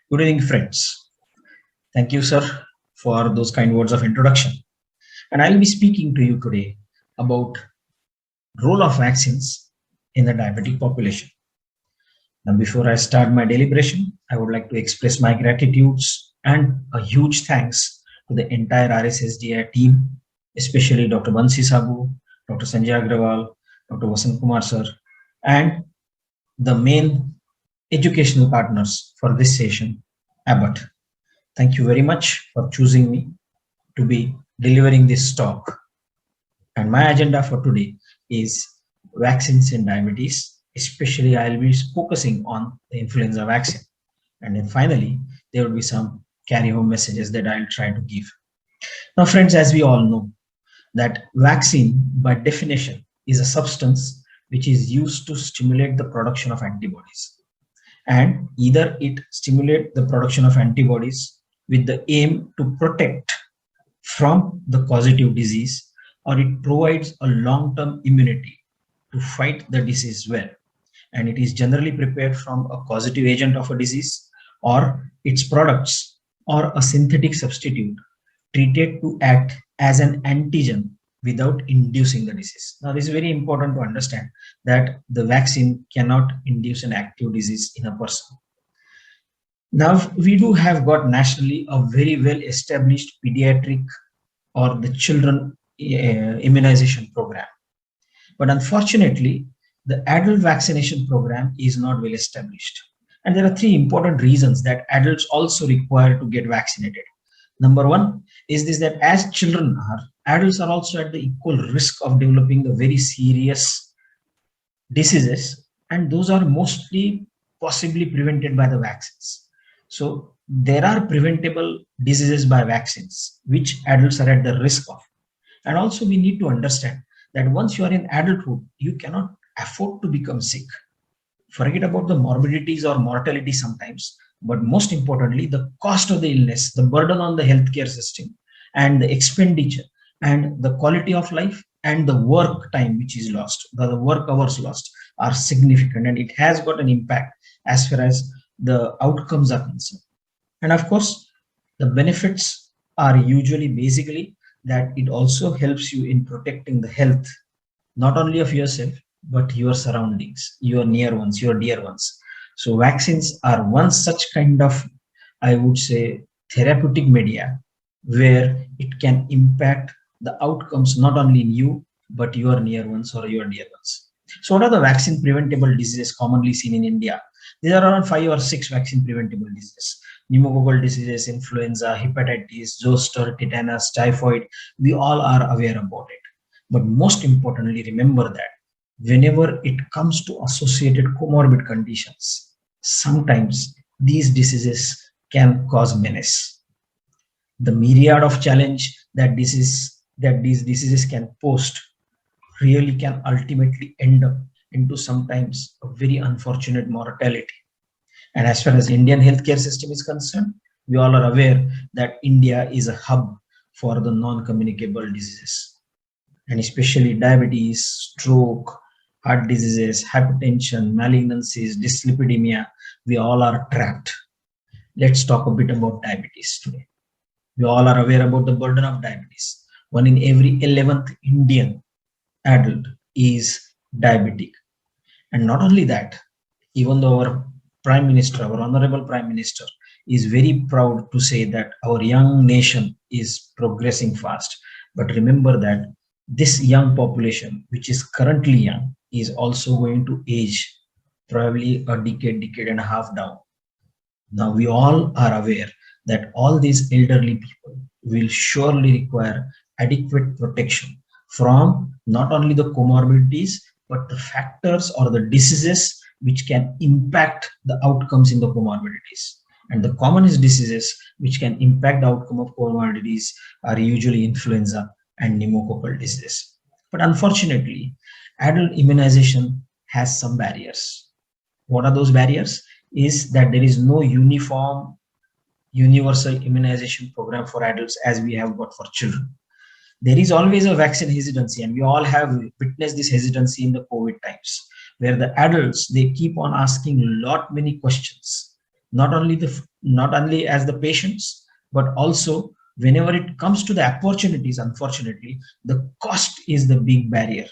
Good evening, friends. Thank you, sir, for those kind words of introduction. And I'll be speaking to you today about role of vaccines in the diabetic population. Now, before I start my deliberation, I would like to express my gratitudes and a huge thanks to the entire RSSDI team, especially Dr. Bansi Sabu, Dr. Sanjay Agrawal, Dr. Vasant Kumar, sir, and the main educational partners for this session, Abbott. Thank you very much for choosing me to be delivering this talk. And my agenda for today is vaccines in diabetes. Especially, I'll be focusing on the influenza vaccine. And then finally, there will be some carry home messages that I'll try to give. Now, friends, as we all know, that vaccine by definition is a substance which is used to stimulate the production of antibodies. And either it stimulates the production of antibodies with the aim to protect from the causative disease, or it provides a long-term immunity to fight the disease well. And it is generally prepared from a causative agent of a disease or its products or a synthetic substitute treated to act as an antigen without inducing the disease. Now, this is very important to understand that the vaccine cannot induce an active disease in a person. Now, we do have got nationally a very well established pediatric or the children immunization program. But unfortunately, the adult vaccination program is not well established. And there are three important reasons that adults also require to get vaccinated. Number one is this, that as children are, adults are also at the equal risk of developing the very serious diseases, and those are mostly possibly prevented by the vaccines. So there are preventable diseases by vaccines, which adults are at the risk of. And also we need to understand that once you are in adulthood, you cannot afford to become sick. Forget about the morbidities or mortality sometimes, but most importantly, the cost of the illness, the burden on the healthcare system, and the expenditure, and the quality of life, and the work time which is lost, the work hours lost are significant, and it has got an impact as far as the outcomes are concerned. And of course, the benefits are usually basically that it also helps you in protecting the health, not only of yourself, but your surroundings, your near ones, your dear ones. So vaccines are one such kind of, I would say, therapeutic media where it can impact the outcomes not only in you, but your near ones or your dear ones. So what are the vaccine preventable diseases commonly seen in India? There are around 5 or 6 vaccine preventable diseases: pneumococcal diseases, influenza, hepatitis, zoster, tetanus, typhoid. We all are aware about it. But most importantly, remember that whenever it comes to associated comorbid conditions, sometimes these diseases can cause menace. The myriad of challenge that these diseases can post really can ultimately end up into sometimes a very unfortunate mortality. And as far as Indian healthcare system is concerned, we all are aware that India is a hub for the non-communicable diseases, and especially diabetes, stroke, heart diseases, hypertension, malignancies, dyslipidemia. We all are trapped. Let's talk a bit about diabetes today. We all are aware about the burden of diabetes. One in every 11th Indian adult is diabetic. And not only that, even though our Prime Minister, our Honorable Prime Minister, is very proud to say that our young nation is progressing fast. But remember that this young population, which is currently young, is also going to age probably a decade and a half down. Now, we all are aware that all these elderly people will surely require adequate protection from not only the comorbidities, but the factors or the diseases which can impact the outcomes in the comorbidities. And the commonest diseases which can impact the outcome of comorbidities are usually influenza and pneumococcal disease. But unfortunately, adult immunization has some barriers. What are those barriers? Is that there is no uniform, universal immunization program for adults as we have got for children. There is always a vaccine hesitancy, and we all have witnessed this hesitancy in the COVID times, where the adults, they keep on asking many questions. not only as the patients, but also whenever it comes to the opportunities, unfortunately, the cost is the big barrier.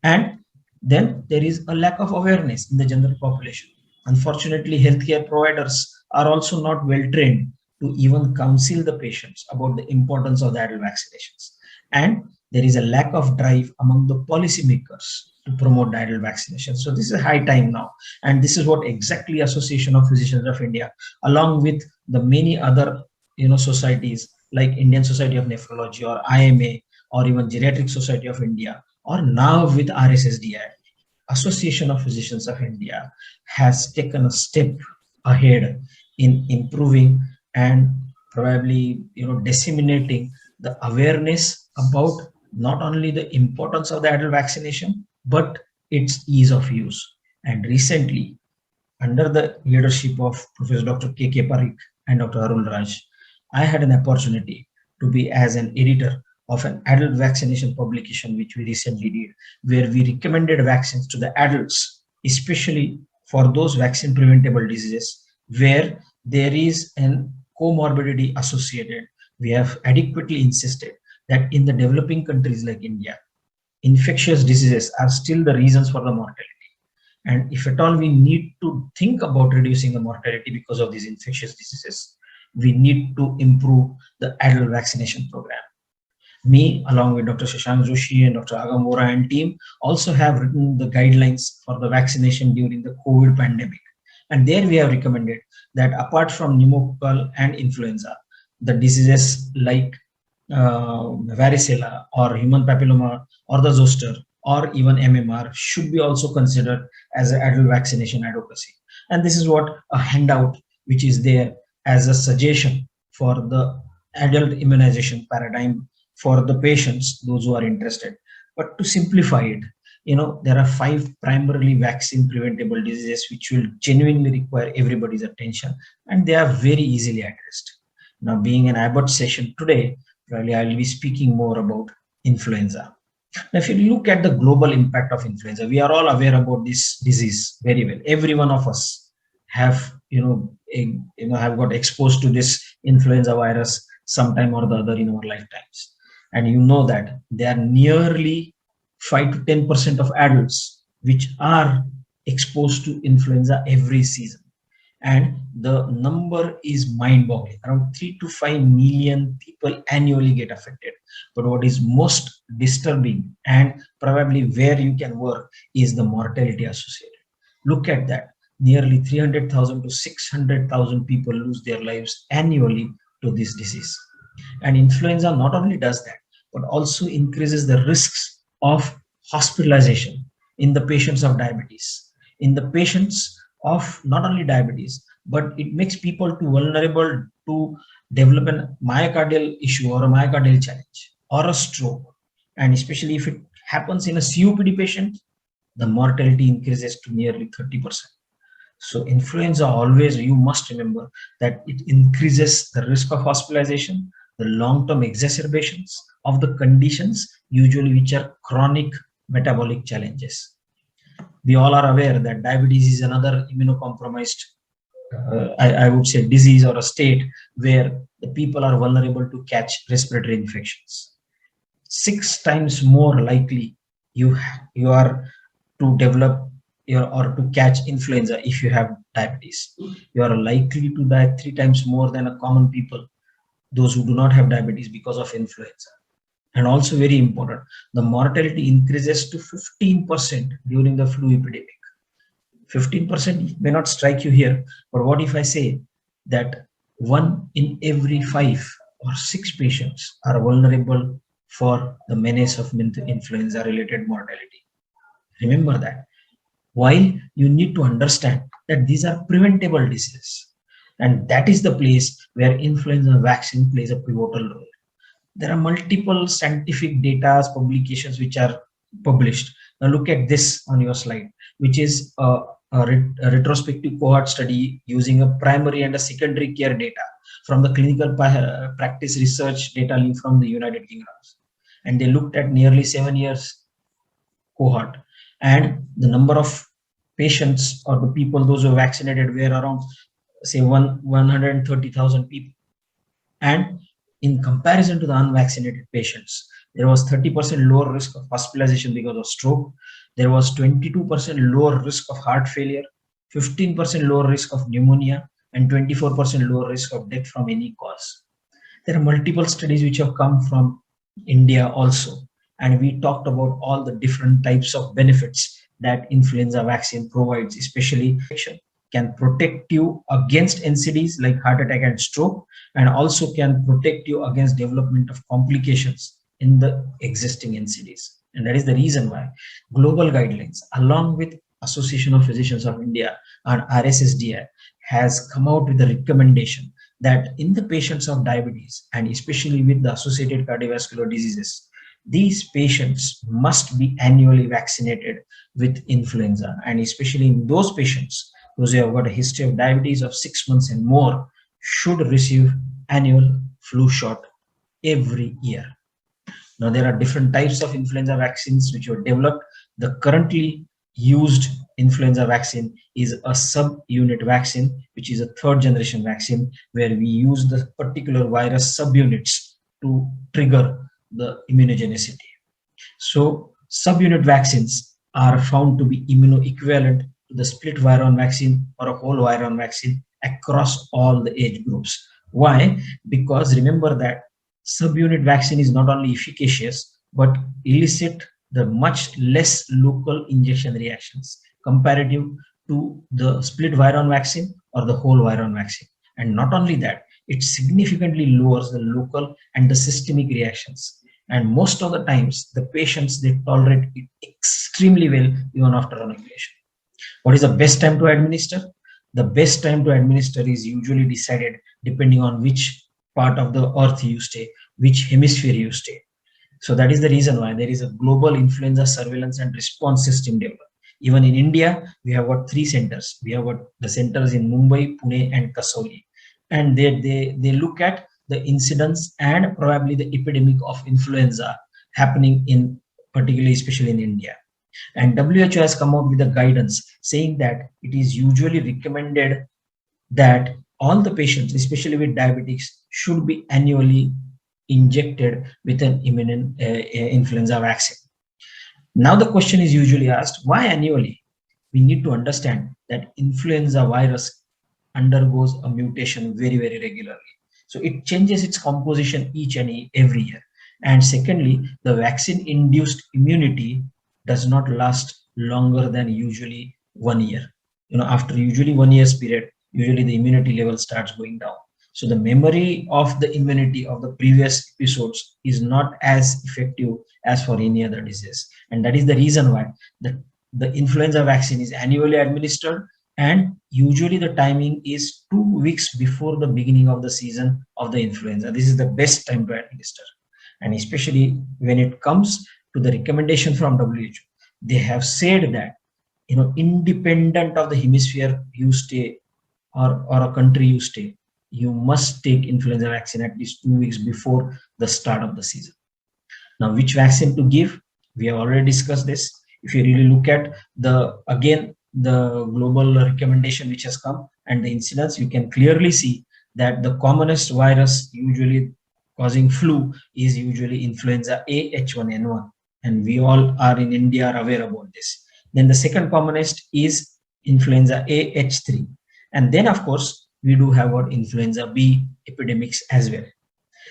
And then there is a lack of awareness in the general population. Unfortunately, healthcare providers are also not well trained to even counsel the patients about the importance of the adult vaccinations. And there is a lack of drive among the policymakers to promote the adult vaccination. So this is high time now. And this is what exactly Association of Physicians of India, along with the many other societies like Indian Society of Nephrology or IMA or even Geriatric Society of India, or now with RSSDI, Association of Physicians of India, has taken a step ahead in improving and probably disseminating the awareness about not only the importance of the adult vaccination but its ease of use. And recently, under the leadership of Professor Dr. K.K. Parikh and Dr. Arul Raj, I had an opportunity to be as an editor of an adult vaccination publication which we recently did, where we recommended vaccines to the adults, especially for those vaccine preventable diseases where there is an comorbidity associated. We have adequately insisted that in the developing countries like India, infectious diseases are still the reasons for the mortality. And if at all we need to think about reducing the mortality because of these infectious diseases, we need to improve the adult vaccination program. Me, along with Dr. Shashank Joshi and Dr. Agam Vora and team, also have written the guidelines for the vaccination during the COVID pandemic. And there we have recommended that apart from pneumococcal and influenza, the diseases like varicella or human papilloma or the zoster or even MMR should be also considered as an adult vaccination advocacy. And this is what a handout which is there as a suggestion for the adult immunization paradigm for the patients, those who are interested. But to simplify it, there are 5 primarily vaccine preventable diseases which will genuinely require everybody's attention, and they are very easily addressed. Now, being an Abbott session today, probably I will be speaking more about influenza. Now, if you look at the global impact of influenza, we are all aware about this disease very well. Every one of us have, have got exposed to this influenza virus sometime or the other in our lifetimes. And you know that there are nearly 5 to 10% of adults which are exposed to influenza every season. And the number is mind-boggling. Around 3 to 5 million people annually get affected. But what is most disturbing and probably where you can work is the mortality associated. Look at that. Nearly 300,000 to 600,000 people lose their lives annually to this disease. And influenza not only does that, but also increases the risks of hospitalization in the patients of diabetes, in the patients of not only diabetes, but it makes people too vulnerable to develop a myocardial issue or a myocardial challenge or a stroke. And especially if it happens in a COPD patient, the mortality increases to nearly 30%. So influenza always, you must remember that it increases the risk of hospitalization, the long-term exacerbations of the conditions, usually which are chronic metabolic challenges. We all are aware that diabetes is another immunocompromised, I would say, disease or a state where the people are vulnerable to catch respiratory infections. 6 times more likely you are to develop or to catch influenza if you have diabetes. You are likely to die 3 times more than a common people, those who do not have diabetes, because of influenza. And also very important, the mortality increases to 15% during the flu epidemic. 15% may not strike you here, but what if I say that 1 in every 5 or 6 patients are vulnerable for the menace of influenza related mortality? Remember that. While you need to understand that these are preventable diseases, and that is the place where influenza vaccine plays a pivotal role. There are multiple scientific data publications which are published. Now look at this on your slide, which is a retrospective cohort study using a primary and a secondary care data from the clinical practice research data link from the United Kingdom. And they looked at nearly 7 years cohort, and the number of patients or the people, those who are vaccinated, were around say 130,000 people. And in comparison to the unvaccinated patients, there was 30% lower risk of hospitalization because of stroke. There was 22% lower risk of heart failure, 15% lower risk of pneumonia, and 24% lower risk of death from any cause. There are multiple studies which have come from India also, and we talked about all the different types of benefits that influenza vaccine provides, especially can protect you against NCDs like heart attack and stroke, and also can protect you against development of complications in the existing NCDs. And that is the reason why global guidelines, along with Association of Physicians of India and RSSDI, has come out with a recommendation that in the patients of diabetes and especially with the associated cardiovascular diseases, these patients must be annually vaccinated with influenza, and especially in those patients, those who have got a history of diabetes of 6 months and more should receive annual flu shot every year. Now, there are different types of influenza vaccines which were developed. The currently used influenza vaccine is a subunit vaccine, which is a third generation vaccine where we use the particular virus subunits to trigger the immunogenicity. So subunit vaccines are found to be immunoequivalent to the split virion vaccine or a whole virion vaccine across all the age groups. Why? Because remember that subunit vaccine is not only efficacious but elicit the much less local injection reactions comparative to the split virion vaccine or the whole virion vaccine. And not only that, it significantly lowers the local and the systemic reactions. And most of the times, the patients, they tolerate it extremely well even after inoculation. What is the best time to administer? The best time to administer is usually decided depending on which part of the earth you stay, which hemisphere you stay. So that is the reason why there is a global influenza surveillance and response system developed. Even in India, we have got 3 centers. We have got the centers in Mumbai, Pune, and Kasauli. And they look at the incidence and probably the epidemic of influenza happening in particularly, especially in India. And WHO has come out with a guidance saying that it is usually recommended that all the patients, especially with diabetes, should be annually injected with an influenza vaccine. Now the question is usually asked, why annually? We need to understand that influenza virus undergoes a mutation very, very regularly. So it changes its composition each and every year. And secondly, the vaccine induced immunity does not last longer than usually 1 year. After usually 1 year's period, usually the immunity level starts going down. So the memory of the immunity of the previous episodes is not as effective as for any other disease. And that is the reason why the influenza vaccine is annually administered, and usually the timing is 2 weeks before the beginning of the season of the influenza. This is the best time to administer. And especially when it comes to the recommendation from WHO, they have said that, independent of the hemisphere you stay or a country you stay, you must take influenza vaccine at least 2 weeks before the start of the season. Now, which vaccine to give? We have already discussed this. If you really look at the global recommendation which has come and the incidence, you can clearly see that the commonest virus usually causing flu is usually influenza A H1N1, and we all are in India are aware about this. Then the second commonest is influenza A H3, and then of course we do have what influenza B epidemics as well.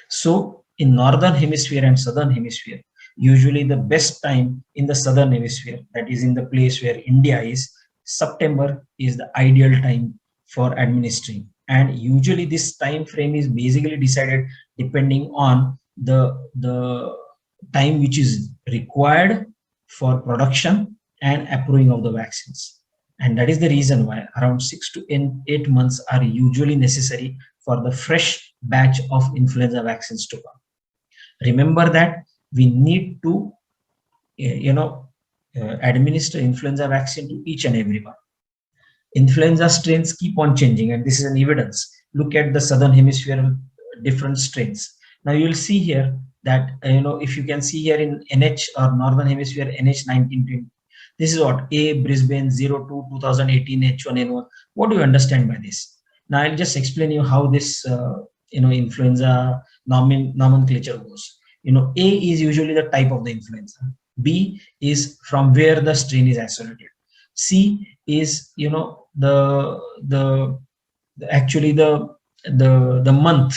So in northern hemisphere and southern hemisphere, usually the best time in the southern hemisphere, that is in the place where India is, September is the ideal time for administering. And usually this time frame is basically decided depending on the time which is required for production and approving of the vaccines. And that is the reason why around 6 to 8 months are usually necessary for the fresh batch of influenza vaccines to come. Remember that we need to administer influenza vaccine to each and everyone. Influenza strains keep on changing, and this is an evidence. Look at the southern hemisphere different strains. Now you will see here that if you can see here in NH or northern hemisphere NH1920, this is what A Brisbane 02 2018 H1N1. What do you understand by this? Now I'll just explain you how this influenza nomenclature goes. A is usually the type of the influenza. B is from where the strain is isolated. C is actually the month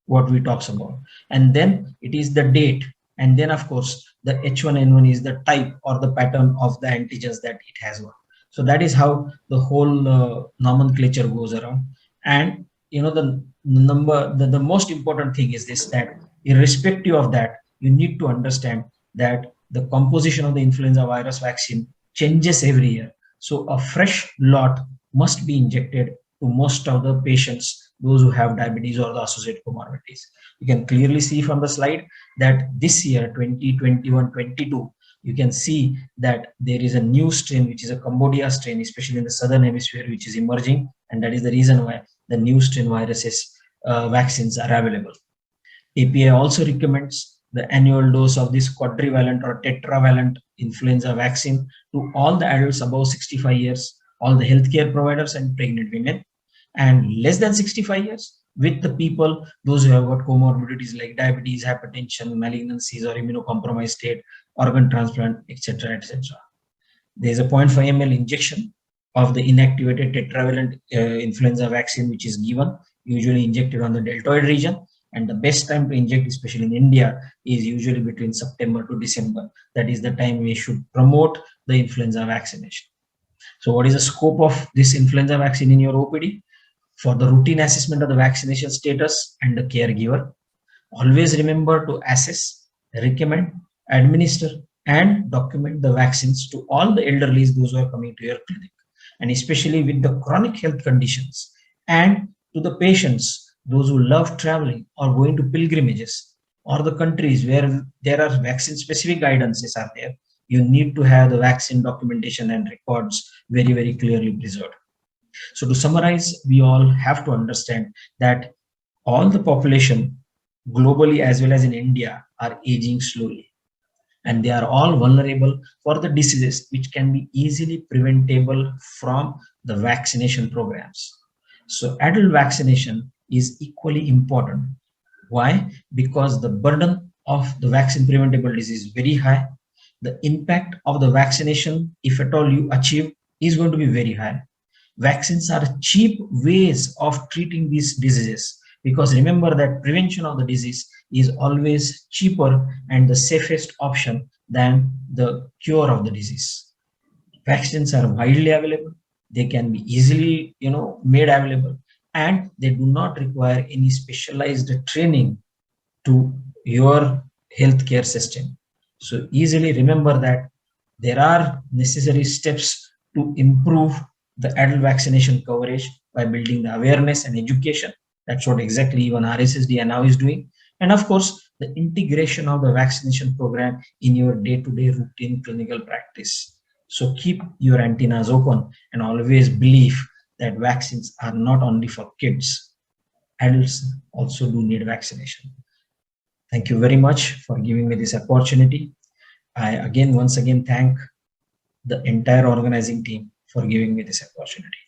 what we talks about, and then it is the date, and then of course the H1N1 is the type or the pattern of the antigens that it has got. So that is how the whole nomenclature goes around. And the most important thing is this, that irrespective of that, you need to understand that the composition of the influenza virus vaccine changes every year. So a fresh lot must be injected to most of the patients, those who have diabetes or the associated comorbidities. You can clearly see from the slide that this year 2021-22, you can see that there is a new strain, which is a Cambodia strain, especially in the southern hemisphere, which is emerging, and that is the reason why the new strain viruses vaccines are available. API also recommends the annual dose of this quadrivalent or tetravalent influenza vaccine to all the adults above 65 years, all the healthcare providers and pregnant women, and less than 65 years with the people, those who have got comorbidities like diabetes, hypertension, malignancies, or immunocompromised state, organ transplant, etc., etc. There is a 0.5 ml injection of the inactivated tetravalent influenza vaccine, which is given, usually injected on the deltoid region. And the best time to inject, especially in India, is usually between September to December. That is the time we should promote the influenza vaccination. So what is the scope of this influenza vaccine in your OPD? For the routine assessment of the vaccination status and the caregiver, always remember to assess, recommend, administer, and document the vaccines to all the elderlies, those who are coming to your clinic, and especially with the chronic health conditions, and to the patients, those who love traveling or going to pilgrimages, or the countries where there are vaccine specific guidances are there. You need to have the vaccine documentation and records very, very clearly preserved. So to summarize, we all have to understand that all the population globally as well as in India are aging slowly, and they are all vulnerable for the diseases which can be easily preventable from the vaccination programs. So adult vaccination is equally important. Why? Because the burden of the vaccine preventable disease is very high. The impact of the vaccination, if at all you achieve, is going to be very high. Vaccines are cheap ways of treating these diseases, because remember that prevention of the disease is always cheaper and the safest option than the cure of the disease. Vaccines are widely available. They can be easily, made available, and they do not require any specialized training to your healthcare system. So easily remember that there are necessary steps to improve the adult vaccination coverage by building the awareness and education. That's what exactly even RSSD now is doing. And of course, the integration of the vaccination program in your day-to-day routine clinical practice. So keep your antennas open and always believe that vaccines are not only for kids. Adults also do need vaccination. Thank you very much for giving me this opportunity. I once again thank the entire organizing team for giving me this opportunity.